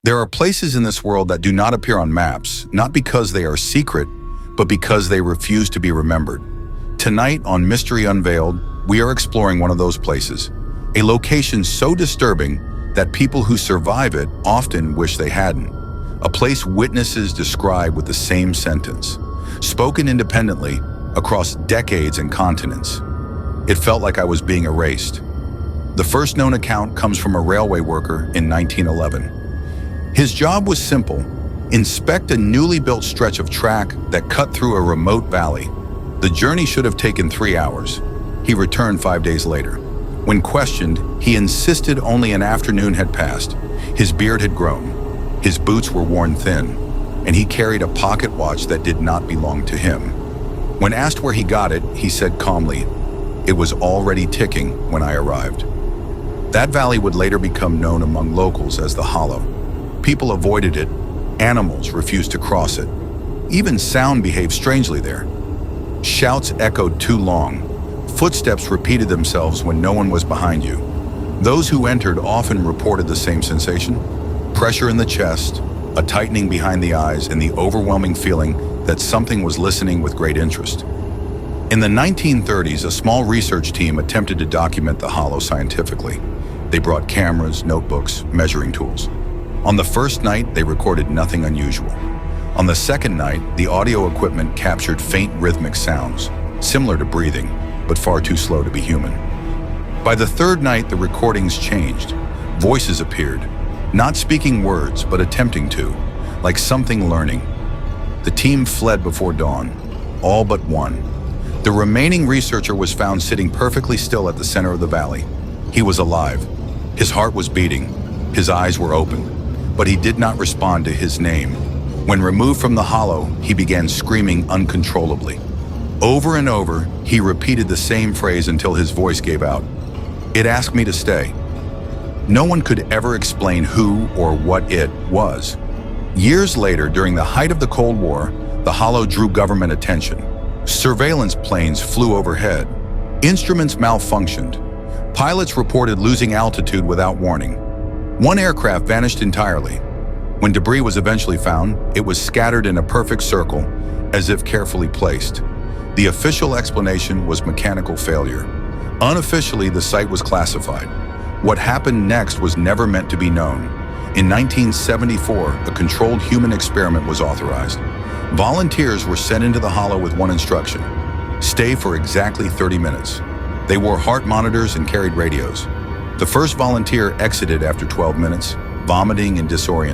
There are places in this world that do not appear on maps, not because they are secret, but because they refuse to be remembered. Tonight on Mystery Unveiled, we are exploring one of those places, a location so disturbing that people who survive it often wish they hadn't. A place witnesses describe with the same sentence, spoken independently across decades and continents. It felt like I was being erased. The first known account comes from a railway worker in 1911. His job was simple: inspect a newly built stretch of track that cut through a remote valley. The journey should have taken 3 hours. He returned 5 days later. When questioned, he insisted only an afternoon had passed. His beard had grown, his boots were worn thin, and he carried a pocket watch that did not belong to him. When asked where he got it, he said calmly, "It was already ticking when I arrived." That valley would later become known among locals as the Hollow. People avoided it, animals refused to cross it. Even sound behaved strangely there. Shouts echoed too long. Footsteps repeated themselves when no one was behind you. Those who entered often reported the same sensation: pressure in the chest, a tightening behind the eyes, and the overwhelming feeling that something was listening with great interest. In the 1930s, a small research team attempted to document the Hollow scientifically. They brought cameras, notebooks, measuring tools. On the first night, they recorded nothing unusual. On the second night, the audio equipment captured faint rhythmic sounds, similar to breathing, but far too slow to be human. By the third night, the recordings changed. Voices appeared, not speaking words, but attempting to, like something learning. The team fled before dawn, all but one. The remaining researcher was found sitting perfectly still at the center of the valley. He was alive. His heart was beating. His eyes were open. But he did not respond to his name. When removed from the Hollow, he began screaming uncontrollably. Over and over, he repeated the same phrase until his voice gave out. It asked me to stay. No one could ever explain who or what it was. Years later, during the height of the Cold War, the Hollow drew government attention. Surveillance planes flew overhead. Instruments malfunctioned. Pilots reported losing altitude without warning. One aircraft vanished entirely. When debris was eventually found, it was scattered in a perfect circle, as if carefully placed. The official explanation was mechanical failure. Unofficially, the site was classified. What happened next was never meant to be known. In 1974, a controlled human experiment was authorized. Volunteers were sent into the Hollow with one instruction: stay for exactly 30 minutes. They wore heart monitors and carried radios. The first volunteer exited after 12 minutes, vomiting and disoriented.